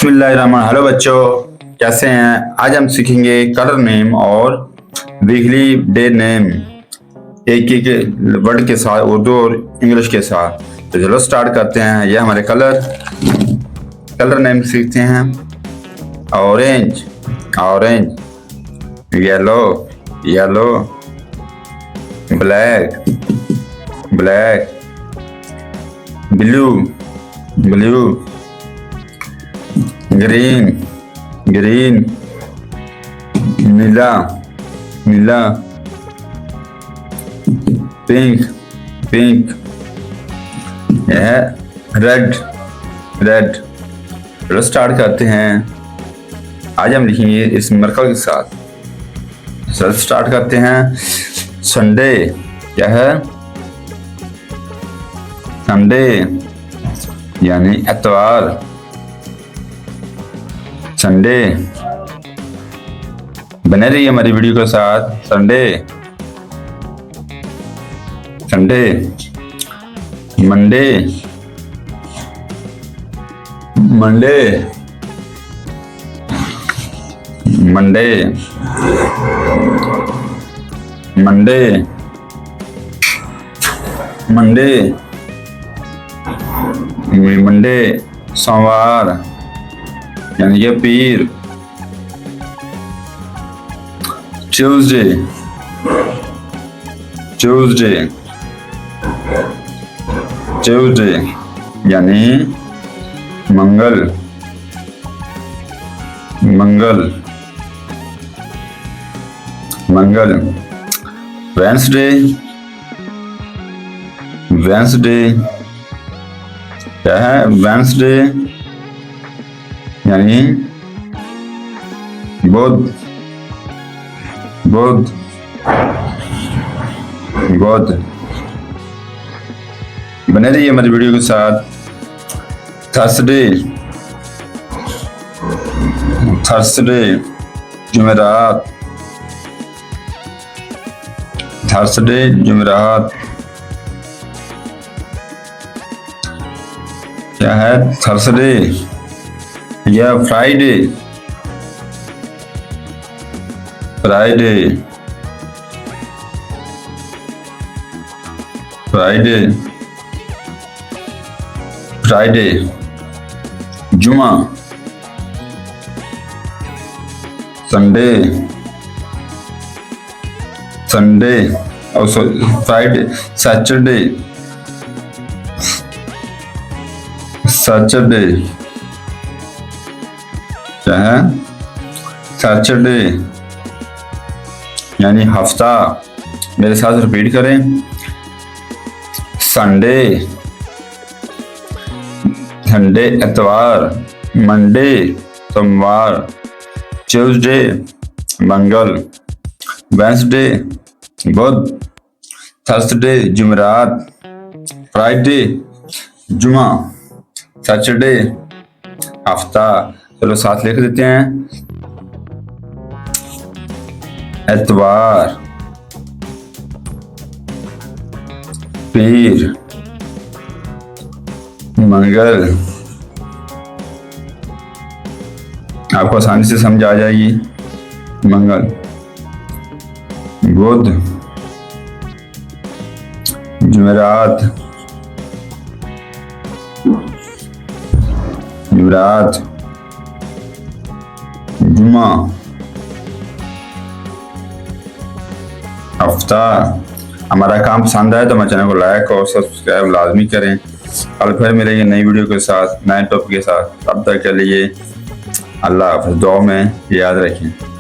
बिस्मिल्लाहिर्रहमान। Hello बच्चों, कैसे हैं? आज हम सीखेंगे कलर नेम और वीकली डे नेम, एक एक वर्ड के साथ, उर्दू और इंग्लिश के साथ। तो चलो स्टार्ट करते हैं। ये हमारे कलर नेम सीखते हैं। Orange orange, yellow yellow, black black, blue blue, green green, नीला नीला, पिंक पिंक, यह रेड रेड। चलो स्टार्ट करते हैं। आज हम लिखेंगे इस मरकल के साथ। चलो स्टार्ट करते हैं। संडे क्या है? संडे यानी एतवार। संडे, बने रहिए हमारी वीडियो के साथ। Sunday Sunday, Monday Monday Monday Monday Monday Monday, सोमवार यानी कि पीर। ट्यूसडे ट्यूसडे ट्यूसडे यानी मंगल मंगल मंगल। वेंसडे वेंसडे क्या है? वेंसडे यानी बुध बुध बुध। बने रहिए हमारी वीडियो के साथ। थर्सडे थर्सडे, जुमेरात। थर्सडे जुमेरात क्या है? थर्सडे या फ्राइडे फ्राइडे फ्राइडे फ्राइडे, जुमा। संडे संडे और फ्राइडे, सैटरडे सैटरडे क्या है? सैटरडे यानी हफ्ता। मेरे साथ रिपीट करें। संडे संडे एतवार, मंडे सोमवार, ट्यूसडे मंगल, वेंसडे बुध, थर्सडे जुमेरात, फ्राइडे जुमा, सैटरडे हफ्ता। चलो साथ लिख देते हैं। एतवार, पीर, मंगल। आपको आसानी से समझ आ जाएगी। मंगल, बुध, जुमेरात जुमेरात, जुमा, हफ्ता। हमारा काम पसंद आए तो हमारे चैनल को लाइक और सब्सक्राइब लाजमी करें। कल फिर मिलेंगे नई वीडियो के साथ, नए टॉपिक के साथ। तब तक के लिए अल्लाह हाफ़िज़। दुआ में याद रखें।